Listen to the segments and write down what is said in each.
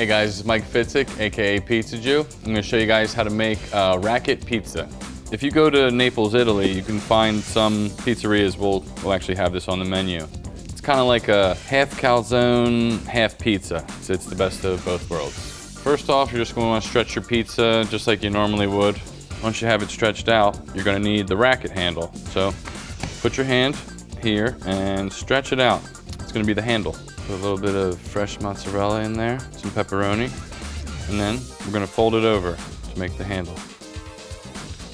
Hey guys, it's Mike Fitzick, a.k.a. Pizza Jew. I'm going to show you guys how to make Racket Pizza. If you go to Naples, Italy, you can find some pizzerias will actually have this on the menu. It's kind of like a half calzone, half pizza. So it's the best of both worlds. First off, you're just going to want to stretch your pizza just like you normally would. Once you have it stretched out, you're going to need the racket handle. So put your hand here and stretch it out. It's going to be the handle. Put a little bit of fresh mozzarella in there, some pepperoni, and then we're going to fold it over to make the handle.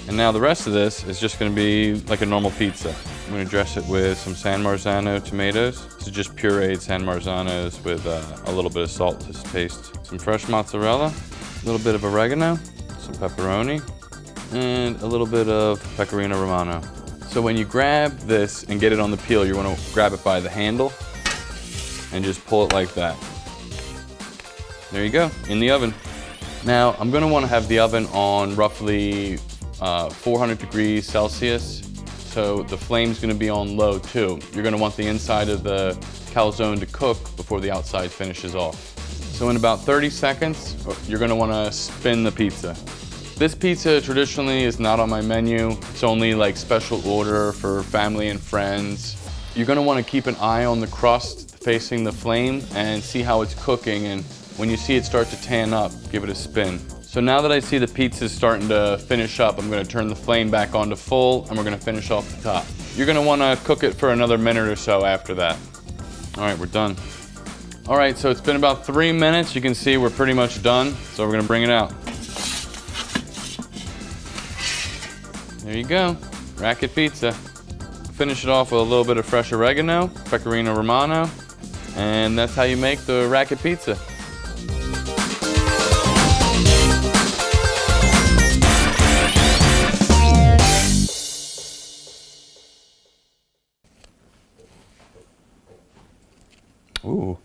And now the rest of this is just going to be like a normal pizza. I'm going to dress it with some San Marzano tomatoes. This is just pureed San Marzanos with a little bit of salt to taste. Some fresh mozzarella, a little bit of oregano, some pepperoni, and a little bit of pecorino romano. So when you grab this and get it on the peel, you want to grab it by the handle and just pull it like that. There you go, in the oven. Now, I'm gonna wanna have the oven on roughly 400 degrees Celsius, so the flame's gonna be on low too. You're gonna want the inside of the calzone to cook before the outside finishes off. So in about 30 seconds, you're gonna wanna spin the pizza. This pizza traditionally is not on my menu. It's only like special order for family and friends. You're gonna wanna keep an eye on the crust facing the flame and see how it's cooking, and when you see it start to tan up, give it a spin. So now that I see the pizza's starting to finish up, I'm gonna turn the flame back on to full and we're gonna finish off the top. You're gonna wanna cook it for another minute or so after that. All right, we're done. All right, so it's been about 3 minutes. You can see we're pretty much done, so we're gonna bring it out. There you go, Racket Pizza. Finish it off with a little bit of fresh oregano, pecorino romano, and that's how you make the Racket Pizza. Ooh.